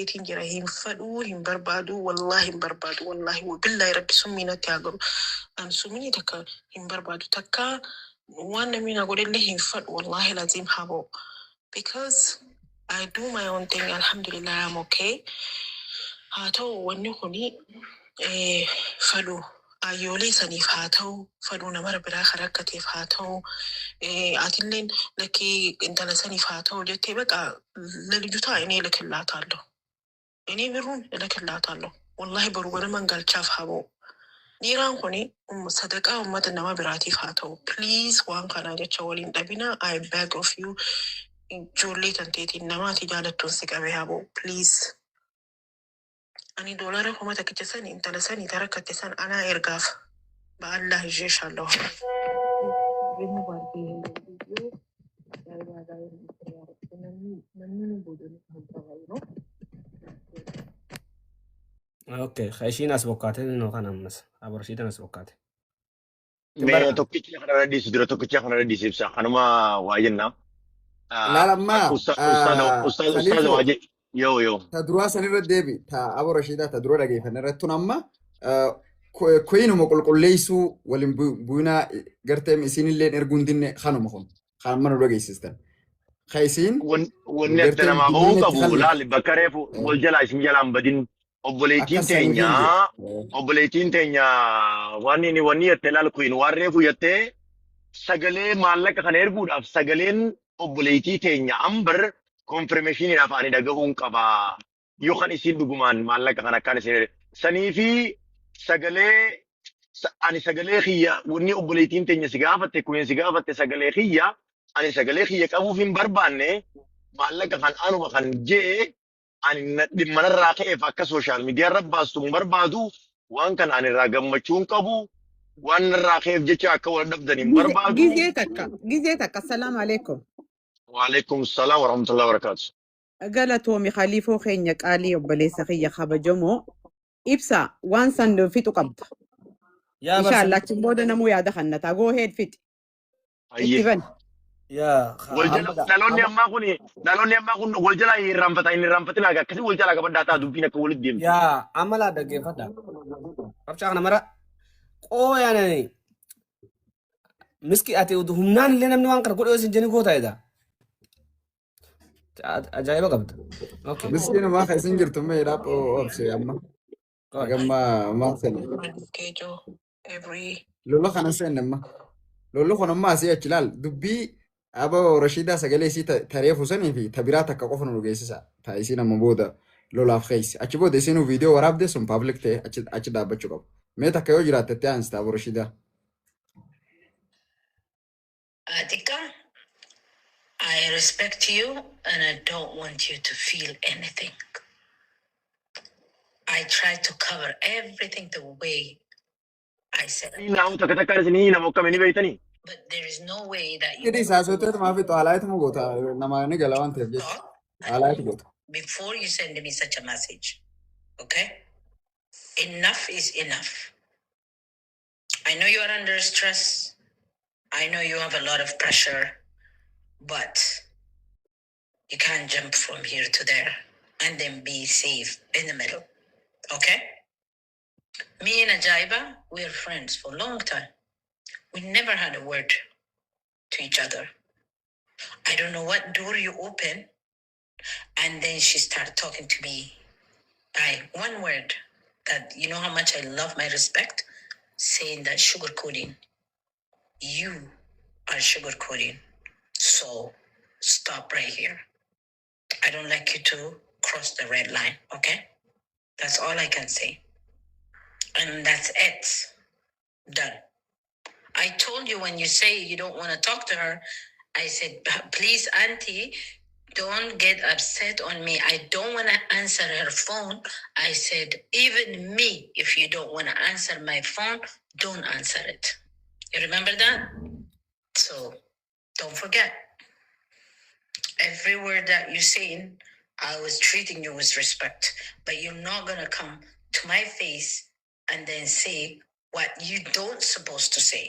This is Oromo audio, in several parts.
ديتين جراهيم فدو هم بربادو والله هم بربادو والله وبالله ربي سمينا تياغرو أنا سميني تكا هم بربادو تكا وانا مين أقول اللي هم فد والله لازم هابو because I do my own thing alhamdulillah I'm okay هاتو ونخني فدو أيولي سنيف هاتو فدو نمر براخ ركتيف هاتو أتلين لكي انت لسنيف هاتو جتي بقى للجوتا إني لك الله تعالو إني برون لك الله تعالو والله بروبنا من قال شاف هابو نيران خوني صدقاء أمت النما براتيف هاتو please وان كان جتش ولين دبنا I beg of you جولي تنتيتي النما تجالة تنسك أبي هابو please أني دولار هما تكتساني انت لساني تركت تسان أنا إرقاف بالله الجيش الله اوكي خايشين اسبوكاتين انه كان امس ابو رشيد انا اسبوكاتين Me tokkichi kana radis dura tokkichi kana radis ibsa kanuma wajenna. لا لا ما Ustaz خليفه waje yo. تدروا سنير الدبي تا أبو رشيدة تدروا لقي فنرتون أما كوينو مقول قليسو ولم بونا قرتم إسين اللي نرجون دين خانو مخون خان منو لقي سيستم خايسين Wanni attana ma دينين qabu تخلف laal bakareefu wal jala isin jalaan badin obboleettiin أكسر teenya wanni yatte laal kuin warreefu yatte sagalee maallaqa kana erguudhaaf sagaleen obboleettii teenya ambar konfirmeeshiniidhaaf ani dhagahuun qaba. Yoo kan isin dhugumaan maallaqa kana akkaan isin sanii fi ani sagalee kiyya wanni obboleettiin teenya si gaafatte kun si gaafatte sagalee kiyya ani sagalee kiyya qabuuf hin barbaanne maallaqa kan anuma kan jee ani dhimmanarraa ka'eef akka sooshaal miidiyaa irra baastu hin barbaadu waan kana ani irraa gammachuu hin qabu waan irraa ka'eef jecha akka wal dhabdan hin barbaadu. جزيتك السلام عليكم وعليكم السلام ورحمة الله وبركاته. قالتومي خليفو خينيك آلي وبليس خي خابا جمو إبسا وان سندو فيتو قبض يا إن بس شاء الله تبودا نمو يا دخلنا تاغو هيد فيت أيه. اتبن يا Dhaloonni ammaa kun wal jalaa hin raanfatin haga akkasii wal jalaa qabaddaa ta'a dubbiin akka walitti deemtu. يا عملا دقيقة ربشا مرة يعني مسكي اتي ودهمنان اللي نمني وانقر كل يوسين جني كوتا إذا عجائبة قبض اوكي مسكين ما خايسين جرتم ما يلعب أو أبشي أما ما سني schedule every لولا خنا سن أما لولا خنا ما سيا كلال دبي أبو رشيدة سجلي سي تاريخ سني في تبراتك كقفنا نوجيسا تايسينا مبودا لولا خيس أشبه ديسينو فيديو وراب ده سون public te أشد أبى متى كيو جرات تانس أبو رشيدة Atika, I respect you and I don't want you to feel anything. I try to cover everything the way I said it. Naamu takka takkaan isinii nama akkam inni beeytanii. But there is no way that you كده ساسوتة ما في طالعت مقطع نما نقلا وانت بجد thought طالعت مقطع before you send me such a message. Okay? Enough is enough. I know you are under stress. I know you have a lot of pressure, but you can't jump from here to there and then be safe in the middle. Okay? Me and Ajaiba, we're friends for a long time. We never had a word to each other. I don't know what door you open, and then she started talking to me. One word that you know how much I love my respect, saying that sugarcoating. You are sugarcoating. So stop right here. I don't like you to cross the red line, okay? That's all I can say. And that's it. Done. I told you when you say you don't want to talk to her, I said, please, Auntie, don't get upset on me. I don't want to answer her phone. I said, even me, if you don't want to answer my phone, don't answer it. You remember that? So don't forget. Every word that you're saying, I was treating you with respect. But you're not going to come to my face and then say what you don't supposed to say.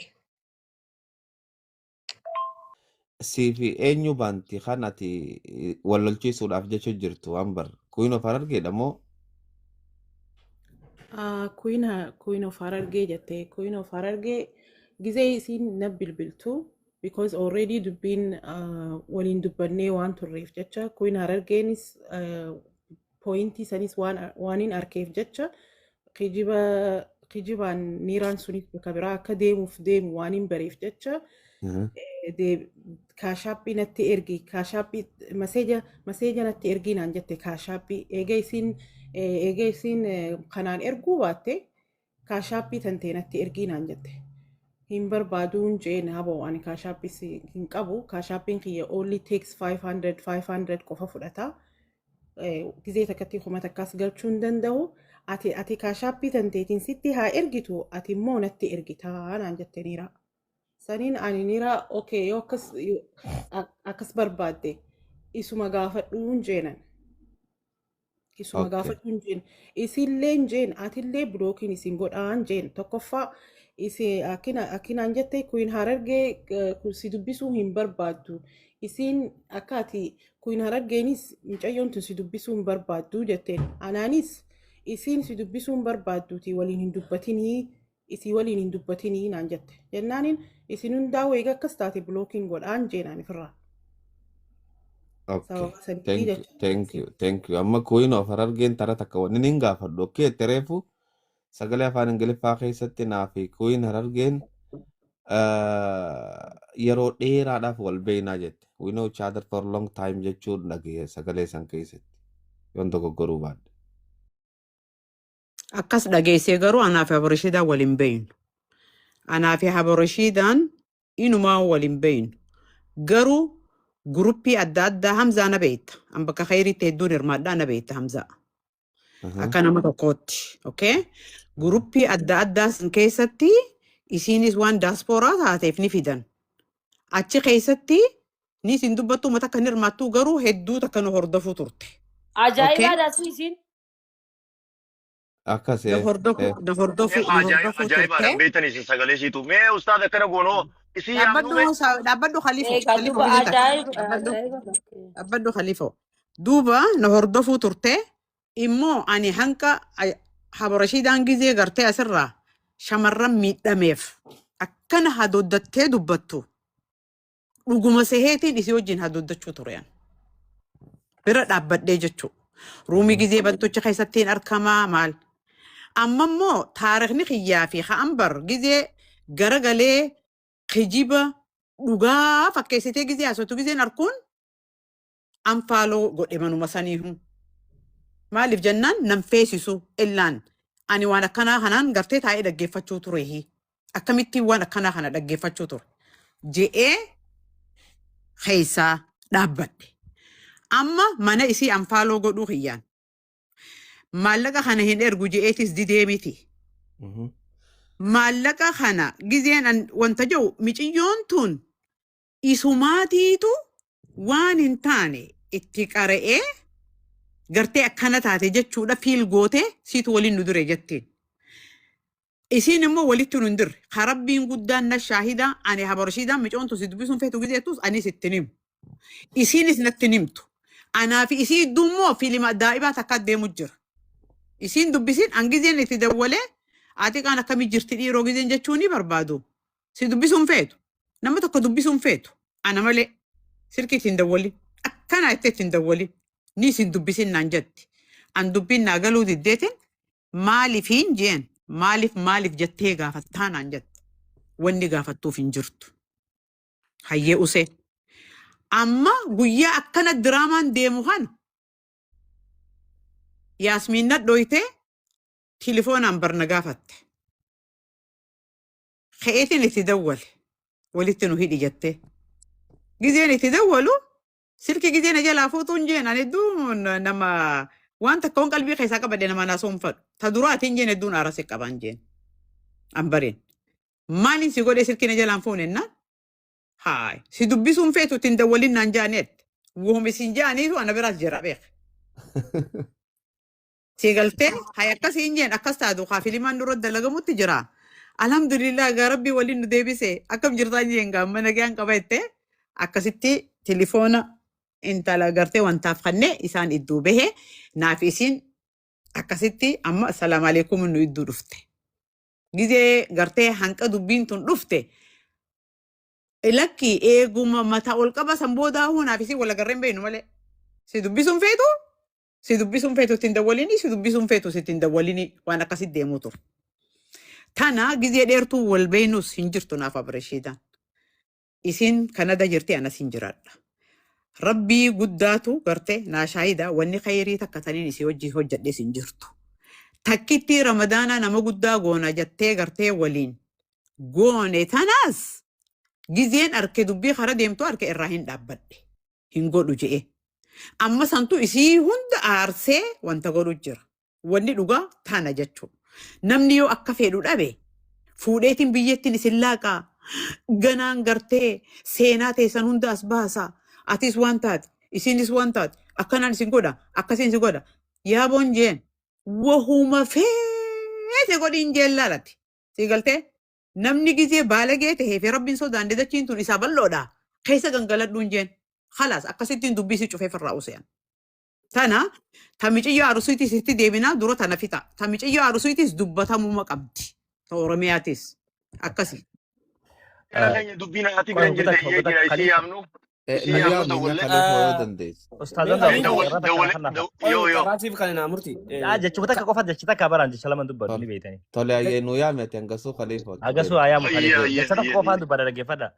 Sifi eenyu banti kanati wallolchiisuudhaaf jecha jirtu ambar Queen of Harargee damo. Queen of Harargee jette Queen of Harargee gizee isiin na bilbiltu because already dubbin waliin dubbannee waan turreef jecha Queen Harargeenis pointii sanis waanin arkeef jecha kijibaan niiraan sunis bakka biraa akka deemu waanin bareef jecha kaashaappii natti ergi kaashaappii maseeja natti ergii naan jette kaashaappii eega isiin kanaan erguu baatte kaashaappii tantee natti ergii naan jette hin barbaaduun jeen haboo ani kaashaappii hin qabu kaashaappiin kiyya only takes 500 qofa fudhata gizee takkatti kuma takkaas galchuu hin danda'u ati kaashaappii tanteetiin sitti haa ergitu ati immoo natti ergitaa naan jette niira saniin ani niira okay yoo akkas barbaadde isuma gaafadhuun jeenan isuma gaafadhuun jeen isilleen jeen atillee blookiin isin godhaan jeen tokkoffaa akkinaan jette Queen Harargee si dubbisuu hin barbaaddu isin akka ati Queen Harargeenis mucayyoon tun si dubbisuu hin barbaaddu jetteen anaanis isin si dubbisuu hin barbaadduuti waliin hin dubbatinii isii waliin hin dubbatinii naan jette jennaanin isin hundaa'u eega akkas taate blookiin godhaan jeenaan ifirraa. Okay, thank you. Amma Queen of Harargeen tara takka wanni nin gaafadhu. Okay, tereefu sagalee afaan Ingiliffaa keessatti naa fi Queen Harargeen yeroo dheeraadhaaf wal beeknaa jette. We know each other for a long time jechuun dhagee sagalee san keessatti. Yoon dogoggoruu baadde. Akkas dhageessee garuu anaa fi Habarashiidaan waliin beeynu. Anaa fi Habarashiidaan inumaa waliin beeynu. Garuu guruppii adda addaa Hamzaa na beekta. An bakka khayriitti hedduun hirmaadhaa na beekta Hamzaa. Akka nama tokkootti. Okay? Guruppii adda addaa san keessatti isiinis waan daaspooraa taateef ni fidan. Achi keessatti ni isin dubbattu uummata akka hin hirmaattu garuu hedduu takka nu hordofuu turte. Ajaa'ibaadha isiin. Akkasii. Na hordofuu Ajaa'ibaadha turte. beektanii isin sagalee isiitu mee ustaad akkana goonoo isii yaamnume Dhaabbadhu Khaliifoo. Ajaa'iba. Dhaabbadhu Khaliifoo. Duuba na hordofuu turte immoo ani hanqa Habarashiidaan gizee gartee asirraa shamarran miidhameef akkana hadooddattee dubbattu dhuguma seheetiin isii wajjin hadooddachuu ture. Bira dhaabbadhee jechuu. Ruumii gizee bantucha keessattiin arkamaa maal. Amma immoo taarikhni kiyyaa fi ha'ambar gizee garagalee kijiba dhugaa fakkeessitee gizee haasoftu gizeen arkuun anfaaloo godhe manuma saniihu. Maaliif jennaan nan feesisu illaan ani waan akkanaa kanaan gartee taa'ee dhaggeeffachuu tureehi. Akkamittiin waan akkanaa kana dhaggeeffachuu ture. Je'ee keessaa dhaabbadhe. Amma mana isii anfaaloo godhuu kiyyaan. Maallaqa kana hin ergu je'eetis didee miti. Maallaqa kana gizeen wanta jiru miciyyoon tun isumaatiitu waan hin taane itti qara'ee gartee akkana taate jechuudha fiil gootee siitu waliin nu dure jettiin. Isiin immoo walitti nu hin dirre. Karabbiin guddaan na shaahida ani Habarashiidaan micoon tun si dubbisuun feetu gizeetus anis itti himu. Isiinis natti himtu. Anaa fi isii iddoo immoo fiilima daa'ibaa takka deemu jira. Isiin dubbisiin hangizeen itti dawwalee ati kaan akkamii jirti dhiiroo gizeen jechuun ni barbaadu. Si dubbisuun feetu. Nama tokko dubbisuun feetu. Ana malee sirki ittiin dawwali. Akkana itti ittiin dawwali. Ni isin dubbisin naan jetti. An dubbiin naa galuu diddeetin maaliifiin jeen maaliif jettee gaafattaa naan jetti. Wanni gaafattuuf hin jirtu. Hayyee usee. Amma guyyaa akkana diraamaan deemu kana Yaasmiin nadhooytee telefoonaan barna gaafatte. Ka'eetiin itti dawwale walitti nu hidhi jettee. Gizeen itti dawwalu silki gizeen jalaa fuutuun jeen ani hedduu nama waan takka qalbii keessaa qabadde nama naasuun fadhu. Ta duraatiin jeen hedduun aarase qaban jeen. Ambareen. Maaliin si godhee silkina jalaan fuunennaan? Haay. Si dubbisuun feetu ittiin dawwaliin naan jaaneet. Wuhumi siin jaaniitu ana biraas jira beek. Si galtee hay akkasiin jeen akkas taatu kaafilimaan dura dalagamutti jira. Alhamdulillah gaa rabbii waliin nu deebise akkam jirtaa jeen gaa mana gaan qabette akkasitti telefoona intala gartee wantaaf kannee isaan idduu bahe naaf isin akkasitti amma assalaamu alaikum nu idduu dhufte. Gizee gartee hanqa dubbiin tun dhufte lakki eeguma mataa ol qaba san boodaa naaf isin wal agarreen beenu malee. Si dubbisuun feetu? Si dubbisuun feetu ittiin dawwalini, si dubbisuun feetu ittiin dawwalini waan akkasitti deemuu ture. Tana gizee dheertuu wal beenus hin jirtu naaf Abireshiidaan. Isin Kanada jirti anas hin jiraadha. Rabbii guddaatu gartee naa shaayida wanni khayrii takka taniin isii hojii hojjedhees hin jirtu. Takkitti Ramadaana nama guddaa goona jettee gartee waliin goone tanaas gizeen arke dubbii kara deemtu arke irraa hin dhaabbadhe hin godhu je'e. Amma santu isii hunda aarsee wanta godhu jira. Wanni dhugaa tana jechuudha. Namni yoo akka fedhu dhabe fuudheetiin biyyattiin isin laaqaa ganaan gartee seenaa teessan hunda as baasa. Atis waan taate isinis waan taate akkanaan isin godha akkasiin isin godha. Yaa boonjeen wahuma feete godhiin jeellalati. Si galtee namni gizee baalagee tahee fi rabbiin sodaan dachiin tun isaa bal'oodha. Keessa gangaladhuun jeen. Halas akkasittiin dubbisi cufee firraa usean. Tana tamiciyyoo arusiitis itti deebinaa dura tana fixa. Tamiciyyoo arusiitis dubbatamuma qabdi. Ta Oromiyaatis akkasi. Kana keenya dubbiin haati biran jirte iyyee jira isii yaamnu. Isii yaamnu Nagayaan dawwalle. Khalifa yoo dandeesse. Ustaazota Yoo. Karaatiif kan naa murti. jechuun takka qofa jechi takka baraan jecha lama dubbatu ni beekani. Tole ayyee nu yaamete hangasuu Khalifa. Agasuu ayaamu Ayya, Khalifa. ayya, Jecha takka ayya, qofaan ayya. dubbata dhaggeeffadha.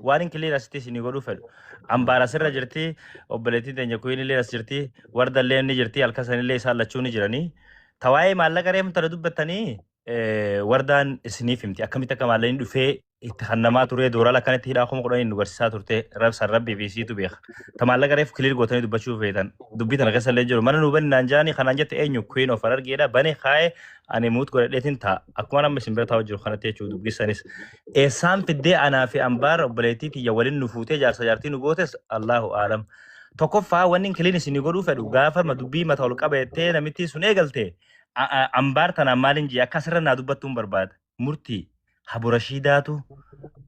Waan hin kiliin asitti isinii godhuu fedhu. Ambaara sirra jirti, obboleettiin teenya kuyiin illee as jirti, warda illee ni jirti, halkasan illee isaan lachuu ni jiranii. Tawaa'ee maallaqa reemta dubbattanii wardaan isiniif himti. Akkamitti akka maallaqni dhufee itti hannamaa ture doorala akkanatti hidhaa kuma kudhanii nu barsiisaa turte rabsan rabbii fi siitu beeka. Ta maallaqa reef kiliin gootanii dubbachuu feetan. Dubbii tana keessa illee jiru. Mana nu bani naan jaanii kanaan jette eenyu kuyiin of argeedha. Bane kaa'ee ani muut godhadheetiin ta'a. Akkuma nama isin bira taa'u jiru kanatti jechuudha dubbisanis. Eessaan fiddee anaa fi ambaara obboleettii tiyya waliin nu fuutee jaarsa jaartii nu gootes Allahu aalam. Tokkoffaa wanni kiliin isinii godhuu fedhu gaafa dubbii mata ol qabeettee namitti sun eegalte ambaar tanaan maaliin jee akka asirra naa dubbattuun barbaada. Murtii Haburashiidaatu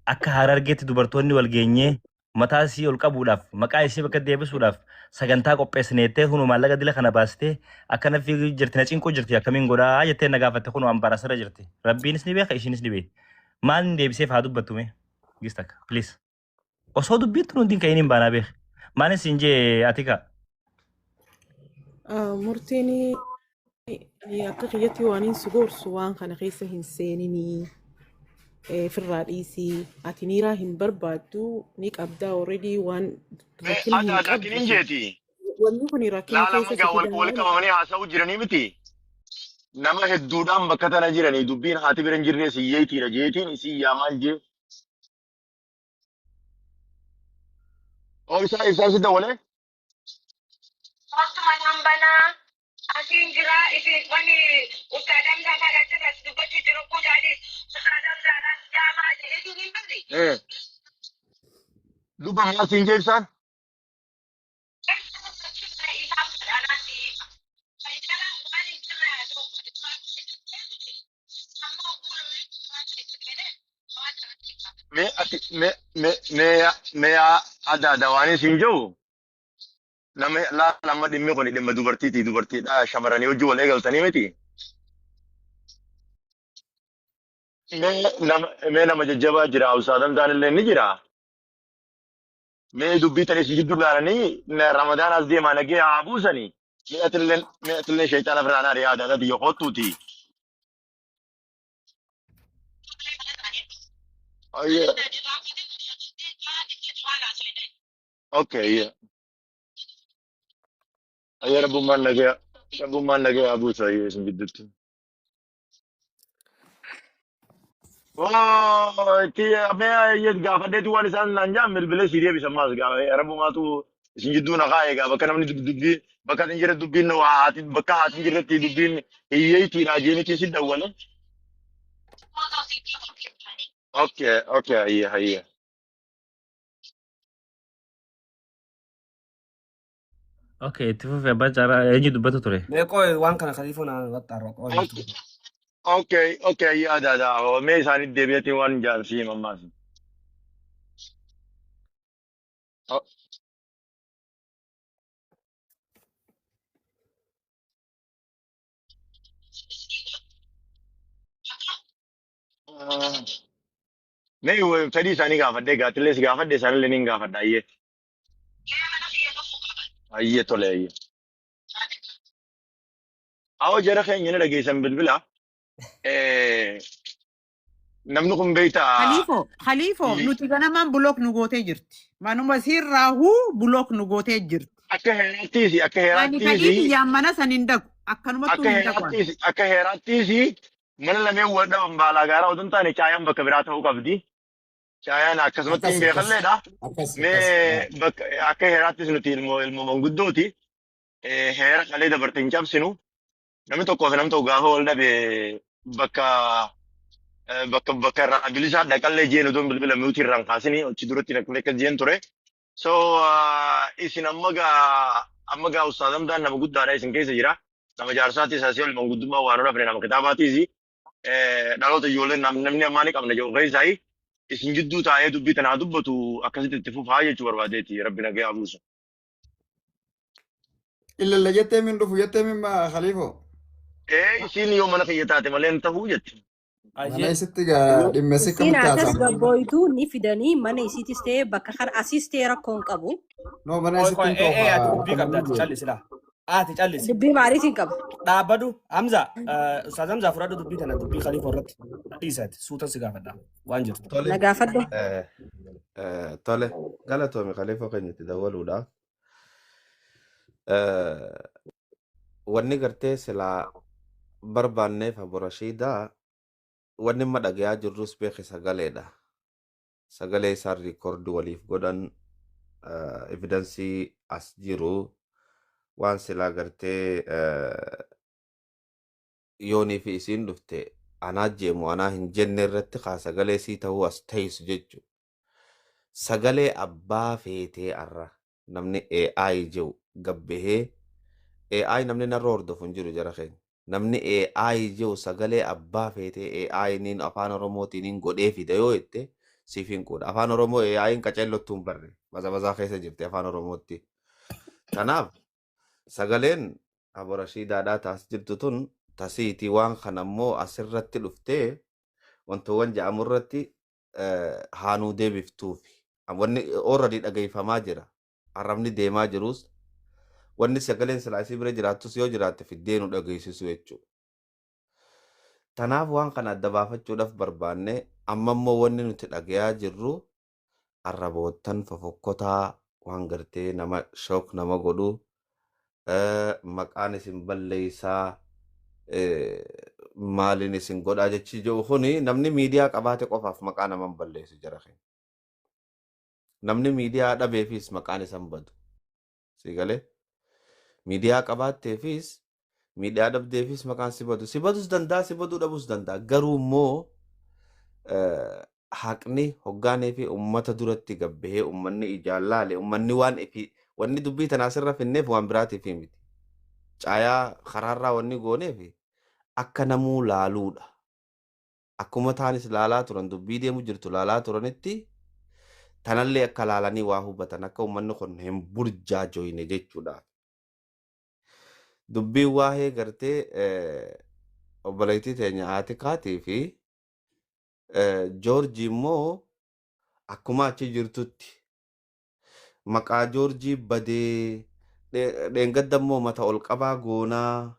akka Harargeetti dubartoonni wal geenyee mataa isii ol qabuudhaaf maqaa isii bakka deebisuudhaaf sagantaa qopheessineettee kunu maallaqa dila kana baastee akkana fi jirti na cinquu jirti akkamiin godhaa jettee na gaafatte kunu ambaara asirra jirti. Rabbiinis ni beeka ishiinis ni beeka. Maal hin deebiseef haa dubbattume gis takka please. Osoo dubbiitti nuti hin ka'iniin baanaa beeka. Maanis hin jee atika. Murtiin akka kiyyatti waan hin sugorsu waan kana keessa hin seeninii firraa dhiisii ati niiraa hin barbaaddu ni qabdaa already waan rakkina hin Ati qabdu rakkiniin jeeti. wanni kun rakkina Laalama keessa gaa si wal fidaa qabamanii haasa'uu jiranii miti. Nama hedduudhaan bakka tana jiranii dubbiin haati bira hin jirre siyyeetiidha jeetiin isii yaamaan jee. Oo isaan si dawwalee? Akkuma nan banaa asiin jira isin wani ustaadam gaafadhaatti as dubbachuu jiru kudhaanis ustaadam gaafadhaas jaamaa jedheetiin hin banne. Dubba maal siin jee ibsaan? Mee adda waan siin jiru? Nama lama dhimmi kun dhimma dubartiiti. Dubartiidha shamarranii hojii wal eegaltanii miti. Mee nama jajjabaa jira. Ustaadam taanillee ni jira. Mee dubbii tanis jidduu ilaalanii Ramadaan as deemaa nagee haa buusanii. Mee atillee shayitaana biraan ari'aa adda biyya kootuuti. Okay. Ayya rabbummaan nagee haa buusa isin gidduutti. Mee gaafadheetu waan isaan naan jaan bilbilee si deebisa maas rabbumaatu isin jidduu na kaa'e gaa bakka namni dubbii bakka hin jirre dubbiin bakka haati hin jirretti dubbiin hiyyeetiidha jeenitii si dawwale. Okay, ayya. Okay, itti fufee abbaa caalaa eenyu dubbatu ture? Meeqoo waan kana Khalifa naa waxxaarra qoodatu. Okay, ayya adda. Mee isaaniif deebi'atiin waan jaalsii mammaas. Mee fedhii isaanii gaafadhee gaatilees gaafadhe isaanillee niin gaafadha ayyee. Ayyee tole ayyee. Awwa jara keenya ni dhageessan bilbila. Namni kun beektaa Khaliifoo nuti ganamaan bulook nu gootee jirti. Manuma sirraahuu bulook nu gootee jirti. akka heeraattiisi Ani fedhii kiyyaan mana san hin dhaqu. Akkanumatti hin dhaqu. akka heeraattiisi mana lameen wal dhaban baalaa gaaraa otoo hin taane caayaan bakka biraa ta'uu qabdi. Caayaan akkasumatti hin beekalleedha. Mee bakka akka heeraattis nuti ilmoo manguddooti. Heera qalee dabarte hin cabsinu. Namni tokkoo fi namni tokko gaafa wal dhabe bakka irraa bilisaa dhaqallee jeen utuu bilbila miutii irraan kaasanii achi duratti naqlee akkas jeen ture. So isin amma gaa ustaaz Hamdaan nama guddaadha isin keessa jira. Nama jaarsaatis asii ol manguddummaa waan hunda nama kitaabaatiis dhaloota ijoolleen namni ammaa ni qabna jedhu keessaayi. Isin jidduu taa'ee dubbii tanaa dubbatu akkasitti itti fufaa jechuu barbaadeeti rabbi nagee abuusu. Illalla jettee min dhufu jettee min Khaliifoo. Isin yoo mana kiyya taate malee hin ta'uu jetti. Mana isitti gaa dhimmesi Siin kamitti akkas haasa'ama. gabbooytuu ni fidanii mana isiitis ta'ee bakka kana asiis ta'ee rakkoo hin qabu. No mana isitti hin ta'u ati dubbii qabda ati callisila. Ati callisi. Dubbii maaliif hin qabu? Dhaabbadu Hamza Ustaaz Hamza fudhadhu dubbii tana dubbii Khaliifoo irratti dhiisaati suuta si gaafadha waan jirtu. Tole. Na gaafadhu. Tole. Galatoome Khaliifoo keenyatti dabaluudhaaf. Wanni gartee silaa barbaanneef Abbo Rashiidaa wanni amma dhagayaa jirrus beeke sagaleedha. Sagalee isaan riikoordi waliif godhan evidensii as jiru waan silaa gartee yoonii fi isiin dhufte anaa jeemu anaa hin jenne irratti kaa sagalee sii ta'uu as ta'isu jechuudha. Sagalee abbaa feetee arra namni AI jiru gabbahee AI namni narra hordofu hin jiru jara keenya. Namni AI jiru sagalee abbaa feetee AI niin afaan Oromootiin hin godhee fida yoo jette siif hin qoodha. Afaan Oromoo AI hin qaceellottuu hin barre. Bazaa keessa jirti afaan Oromootti. Kanaaf sagaleen Abbo Rashiidaadhaa taas jirtu tun tasiitii waan kana ammoo asirratti dhuftee wantoowwan ja'amu irratti haanuu deebiftuufi. Wanni already dhaggeeffamaa jira. Arrabni deemaa jirus wanni sagaleen silaasii bira jiraattus yoo jiraatte fiddee nu dhageessisu jechuudha. Tanaaf waan kana adda baafachuudhaaf barbaanne amma immoo wanni nuti dhagayaa jirru arraboottan fofokkotaa waan gartee nama shook nama godhu maqaan isin balleessaa maaliin isin godhaa jechi jiru kuni namni miidiyaa qabaate qofaaf maqaa naman balleessu jira keenya. Namni miidiyaa dhabeefis maqaan isan badu. Sigalee miidiyaa qabaatteefis miidiyaa dhabdeefis maqaan si badu. Si badus danda'a si baduu dhabus danda'a. Garuu immoo haqni hoggaanee fi uummata duratti gabbahee uummanni ijaan laale uummanni waan ifi wanni dubbii tanaa sirra finneef waan biraatiif miti. Caayaa karaarraa wanni gooneef akka namuu laaluudha. Akkuma taanis laalaa turan dubbii deemu jirtu laalaa turanitti tanallee akka laalanii waa hubatan akka uummanni kun hin burjaajoyne jechuudha. Dubbii waa'ee gartee obboleettii teenya Aatikaatii fi Joorjii immoo akkuma achi jirtutti maqaa Joorjii badee dheengadda immoo mata ol qabaa goonaa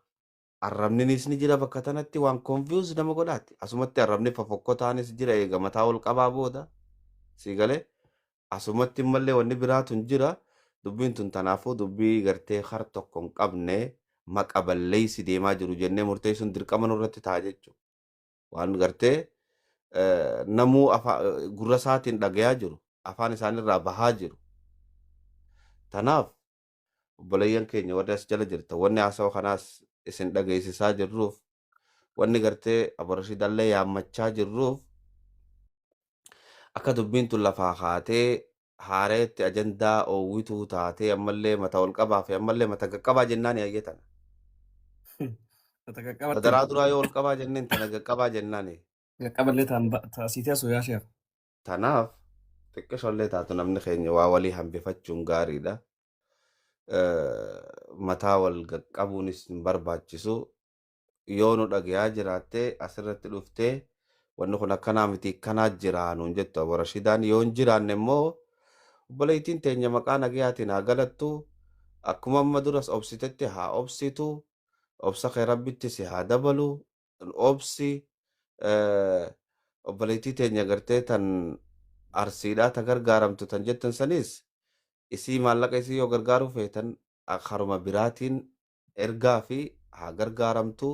arrabninis ni jira bakka tanatti waan confuse nama godhaatti. Asumatti arrabni fofokkotaanis jira eega mataa ol qabaa booda siigalee. Asumatti mallee wanni biraatu hin jira dubbiin tun tanaafuu dubbii gartee har tokko hin qabne maqa balleessi deemaa jiru jennee murteessuun dirqama nurratti ta'a jechuudha. Waan gartee namuu gurra isaatiin dhagayaa jiru afaan isaanirraa bahaa jiru. Tanaaf obboleeyyan keenya warri as jala jirta wanni haasawaa kanaas isin dhageessisaa jirruuf wanni gartee Abbo Rashiidallee yaammachaa jirruuf akka dubbiin tun lafaa kaatee haareetti ajandaa oowwituu taatee ammallee mata ol qabaa fi ammallee mata gaqqabaa jennaan yaayyatan. Madaraa duraa yoo ol qabaa jenneen tana gaqqabaa jennaan. Gaqqaballee taasiitee asoo yaasheef. Tanaaf xiqqishollee taatu namni keenya waa walii hambifachuun gaariidha. Mataa wal gaqqabuunis hin barbaachisu. Yoo nu dhagayaa jiraattee asirratti dhuftee wanni kun akkanaa miti akkanaa jira nuun jettu Abo Rashidaan yoo hin jiraanne immoo obboleettiin teenya maqaa nagayaatiin haa galattu akkuma amma duras obsitetti haa obsitu obsa kee rabbitti si haa dabalu obsi obboleettii teenya gartee tan arsiidhaa ta gargaaramtu tan jettan sanis isii maallaqa isii yoo gargaaruu feetan haruma biraatiin ergaa fi haa gargaaramtu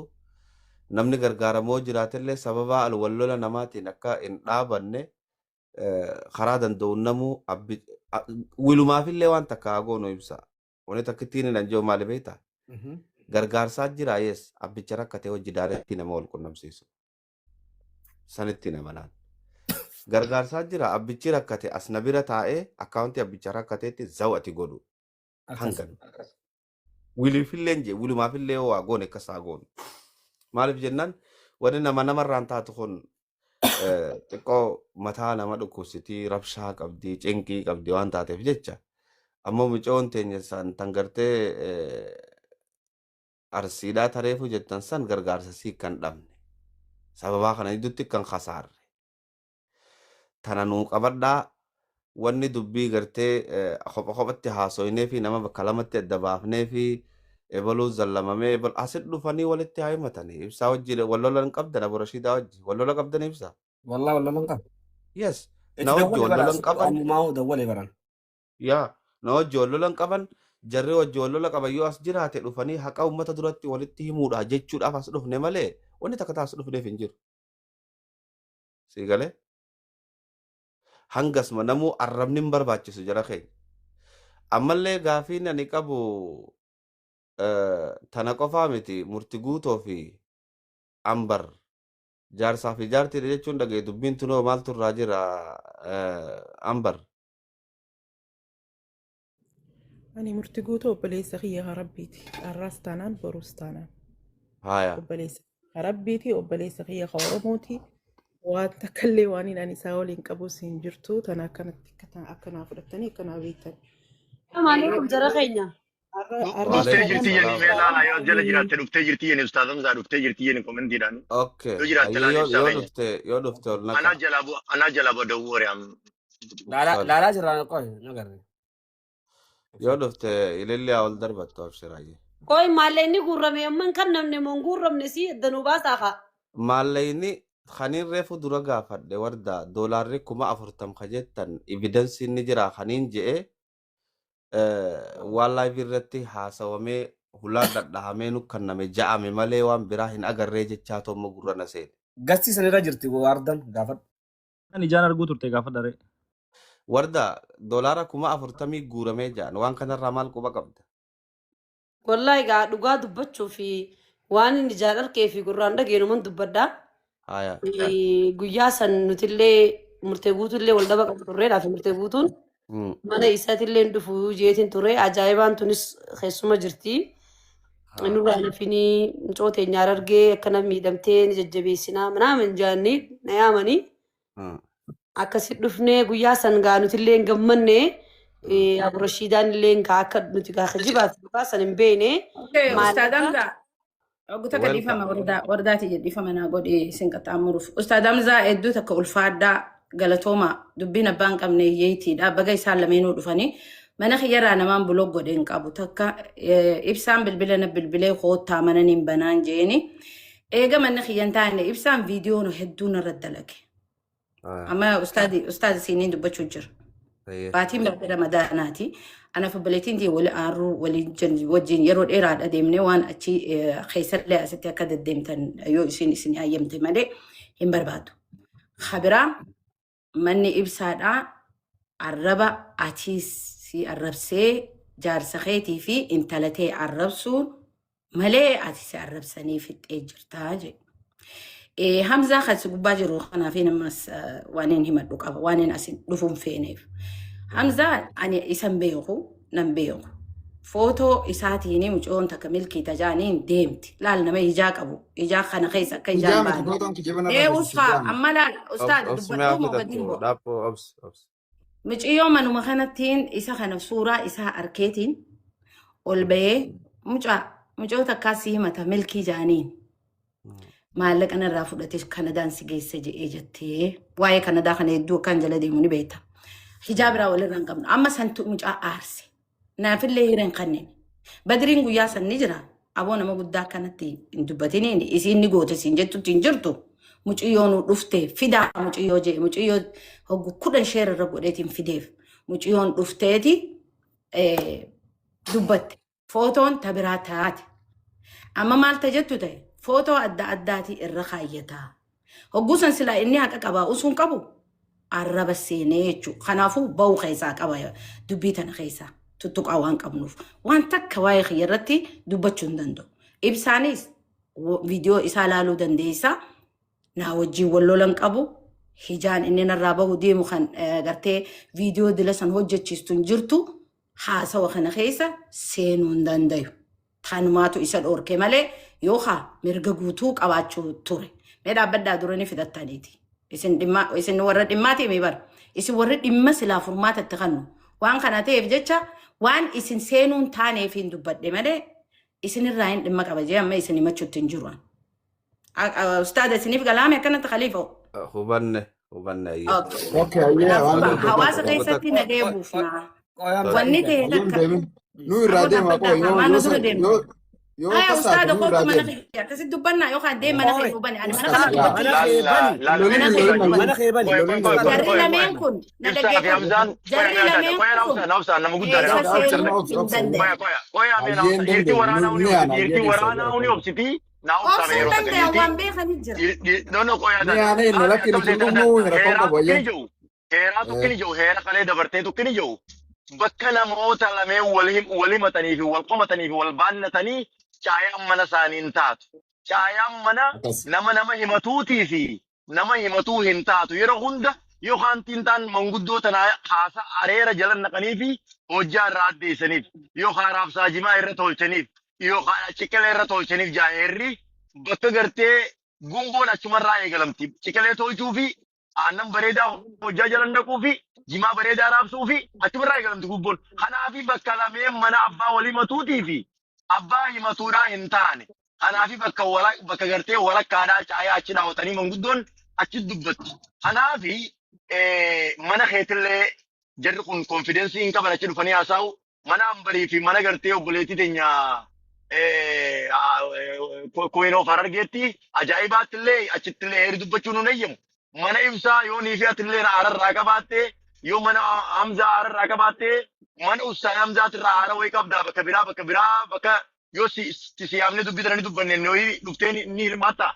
namni gargaaramoo jiraatellee sababa alwallola namaatiin akka hin dhaabanne karaa danda'u namuu wilumaafillee waan takka haa goonu ibsa wani takkittiin hin anjoo maali beektaa gargaarsaa jira yes abbicha rakkatee hojii daaretti nama wal qunnamsiisu sanitti nama laan gargaarsaa jira abbichi rakkate as na bira taa'ee akkaawuntii abbicha rakkateetti zawati godhu hangan wilifillee nje wilumaafillee waa goone akkas haa goonu maaliif jennaan wani namarraan taatu kun xiqqoo mataa nama dhukkubsitii rabshaa qabdii cinqii qabdii waan taateef jecha ammoo micoon teenya san tan gartee arsiidhaa tareefu jettan san gargaarsa sii kan dhabne sababaa kana iddootti kan khasaarre tana nuu qabadhaa wanni dubbii gartee kophatti haasoynee fi nama bakka lamatti adda baafnee fi ebaluu zallamamee asit dhufanii walitti haa himatanii ibsaa wajji wallolan qabdan Abo Rashidaa wajji wallola qabdan ibsaa والله ولا لنقا yes na wajji wallolan qaban ما هو دولي بران yaa na wajji wallolan qaban jarri wajji wallola qaban yoo as jiraate dhufanii haqa ummata duratti walitti himuudha jechuudhaaf as dhufne malee wanni takka taas dhufneef hin jiru sii galee hangasma namuu arrabni hin barbaachisu jara keenya ammallee gaafiin ani qabu tana qofaa miti murti guutoo fi ambar jaarsaa fi jaartii jechuun dhagee dubbiin tunoo maaltu irraa jira ambar Ani murti guutuu obboleessa kiyya rabbiiti. Arraas taanaan boruus taanaan. haya Obboleessa rabbiiti obboleessa kiyya Oromooti. Waan takkallee waan hin ani isaa waliin qabus hin jirtu. Tana akkanatti akkanaa fudhattanii akkanaa beektan. Maalif jara keenya? Dhuftee jirti yeni meelaa yoo jala jiraatte dhuftee jirti yeni ustaaz Hamzaa dhuftee jirti yeni komandiidhaan. okay Yoo jiraatte laan ibsaa keenya. yoo dhufte ol Anaa naqa jalaa booda woore am. لا لا جرى قوي نقدر yoo dhufte ilillee ol darbattu abshiraaje Koi maalleen gurrame amman kan namne mon gurramne si danuu baasaa maallayni kaniin reefu dura gaafadhe warda doolaarri 40,000 kajettan evidensi inni jira kaniin je'e waan live irratti haasawamee hulaa dhadhahamee nu kanname ja'ame malee waan biraa hin agarree jechaa tommo gurra na seene قصتي سنة رجرتي واردن قافت Ani jaan arguu turte gaafa daree. warda doolaara 40,000 guuramee ja'an waan kanarraa maal quba qabda Wallahi gaa dhugaa dubbachuu fi waan inni jaalalkee fi gurraan dhageenuman dubbadhaa. haya Guyyaa san nutillee murtee guutuullee wal dhaba qabu turreedhaa fi murtee guutuun mana isaatillee hin dhufu jeetiin turre ajaa'ibaan tunis keessuma jirti. Nurraa nafinii mucoo teenyaa argee akkana miidhamtee ni jajjabeessinaa manaaman jaanni na yaamanii akkasi dhufnee guyyaa san gaa nutillee hin gammanne Abo Rashiidaan illee gaa akka nuti gaa kijibaaf dhugaa san hin beekne Ustaad Hamzaa Oguta kadifama wardaati jedhifama naa godhe isin qaxxaamuruuf. Ustaad Hamzaa hedduu takka ulfaadhaa galatooma dubbiin abbaan qabne yeetiidha. Baga isaan lameenuu dhufanii mana kiyyarraa namaan bulog godhe hin qabu takka ibsaan bilbila na bilbilee koottaa mana niin banaan jeeni. Eega manni kiyyan taane ibsaan viidiyoon hedduu narra dalage. Amma ustaad isiniin dubbachuu jira. Baatiin bakka ramadaanaati. Anaaf obboleettiin tiyya wali aarruu wajjin yeroo dheeraadha deemnee waan achi keessallee asitti akka deddeemtan yoo isin hayyamte malee hin barbaadu. Habiraa manni ibsaadhaa arraba atiis si arrabsee jaarsa keetii fi intala tee arrabsuu malee ati si arrabsanii fixxee jirtaa jedhe. Hamzaa kan si gubbaa jiru kanaaf namas waan hin himadhu qaba waan hin asin dhufuun feeneef. Hamzaa ani isan beeku nan beeku. Footoo isaatiin mucoon takka milkii tajaaniin deemti. Laal nama ijaa qabu. Ijaa kana keessa akka ijaan baane. Usfaa amma laal ustaad dubbadhuu mogadin boo. Muciyyoo manuma kanattiin isa kana suuraa isaa arkeetiin ol bahee mucoo takkaa si himata milkii jaaniin. maallaqa narraa fudhatee Kanadaan si geesse jedhee jettee waa'ee Kanadaa kana hedduu kan jala deemu ni beekta. Hijaabiraa walirra hin qabnu. Amma santu mucaa aarse. Naafillee hireen kanneen. Badriin guyyaa san ni jira. Aboo nama guddaa kanatti hin dubbatiniin isiin ni goote siin jettutti hin jirtu. Muciyyoo nu dhuftee fidaa muciyyoo jee muciyyoo hoggu 10 sheer irra godheetiin fideef. Muciyyoon dhufteeti dubbatte. Footoon tabiraa taate. Amma maal jettu ta'e footoo adda addaatii irra kaayyataa. Hogguusan silaa inni haqa qabaa usuun qabu arraba seenee jechuudha. Kanaafuu ba'uu keessaa qaba dubbii tana keessaa tuttuqaa waan qabnuuf. Waan takka waa'ee kiyyarratti dubbachuu hin danda'u. Ibsaanis viidiyoo isaa laaluu dandeessa. Naa wajjin wal lolan qabu. Hijaan inni narraa bahu deemu kan gartee viidiyoo dila san hojjechiistu hin jirtu. Haasawa kana keessa seenuu hin dandayu. Tanumaatu isa dhorke malee yookaan mirga guutuu qabaachuu ture. Mee dhaabbaddaa duranii fidattaniiti. Isin warra dhimmaati mee bara. Isin warra dhimma silaa furmaatatti kannu. Waan kana ta'eef jecha waan isin seenuun taaneef hin dubbadhe malee isinirraa hin dhimma qaba jee amma isin himachuutti hin jiru. Ustaada isiniif galaame akkanatti khaliifa'u. Hubanne. Okay, yeah. Hawaasa keessatti nageebuuf naa. Wanni ta'e takka. Nu irraa deema qoo yoo Ay, tasaate ustaada nu irraa kootu mana deema. kiyya. Akkasitti dubbannaa yookaan deem mana kee dubbani. Ani mana Ustaad, kana mana dubbatti. keebani. Mana keebani. Jarri lameen kun na dhaggeeffatu. Jarri lameen kun keessa seenuu hin danda'e. Obsuun danda'e waan beekanii jira. Ni aanee na lakki ni kullumuu rakkoo qabu ayyan. Heeraa tokkini jiru heera qalee dabartee tokkini jiru bakka namoota lameen wal himatanii fi wal qomatanii fi wal baannatanii caayaan mana isaanii hin taatu. Caayaan mana nama himatuutii fi nama himatuu hin taatu yeroo hunda yookaan tintaan manguddoo tanaa haasa areera jalan naqanii fi hojjaa irraa addeessaniif yookaan raabsaa jimaa irra tolchaniif yookaan ciqilee irra tolchaniif jaaherri bakka gartee gumboon achumarraa eegalamti. Ciqilee tolchuu fi aannan bareedaa hojjaa jalan dhaquu fi jimaa bareedaa raabsuu fi achumarraa eegalamti gumboon. Kanaafi bakka lameen mana abbaa wal himatuutii fi abbaa himatuudhaa hin taane. Kanaafi bakka gartee walakkaadhaa caayaa achi daawwatanii manguddoon achi dubbatti. Kanaafi mana keetillee jarri kun konfidensii hin qaban achi dhufanii haasa'u. Mana hambarii fi mana gartee obboleettii teenya Koyinoo Farargeetti ajaa'ibaattillee achittillee heeri dubbachuun hin eeyyamu. Mana ibsaa yoo nii fi atillee haararraa qabaattee yoo mana Hamzaa haararraa qabaattee mana Ustaan Hamzaatirraa haara wayii qabdaa bakka biraa bakka yoo si yaamne dubbitananii dubbanne yoo dhuftee ni hirmaatta.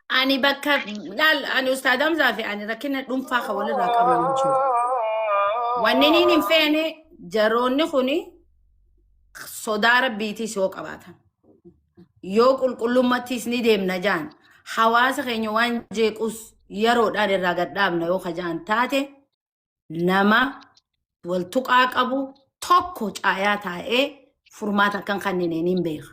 Ani bakka laal ani Ustaad Hamzaa fi ani rakkina dhuunfaa kan walirraa qaban jechuudha. Wanni niin hin feene jaroonni kuni sodaa rabbiitiis yoo qabaatan. Yoo qulqullummattiis ni deemna jaan. Hawaasa keenya waan jeequs yeroodhaan irraa gadhaabna yoo kajaan taate nama wal tuqaa qabu tokko caayaa taa'ee furmaata kan kanneen hin beeka.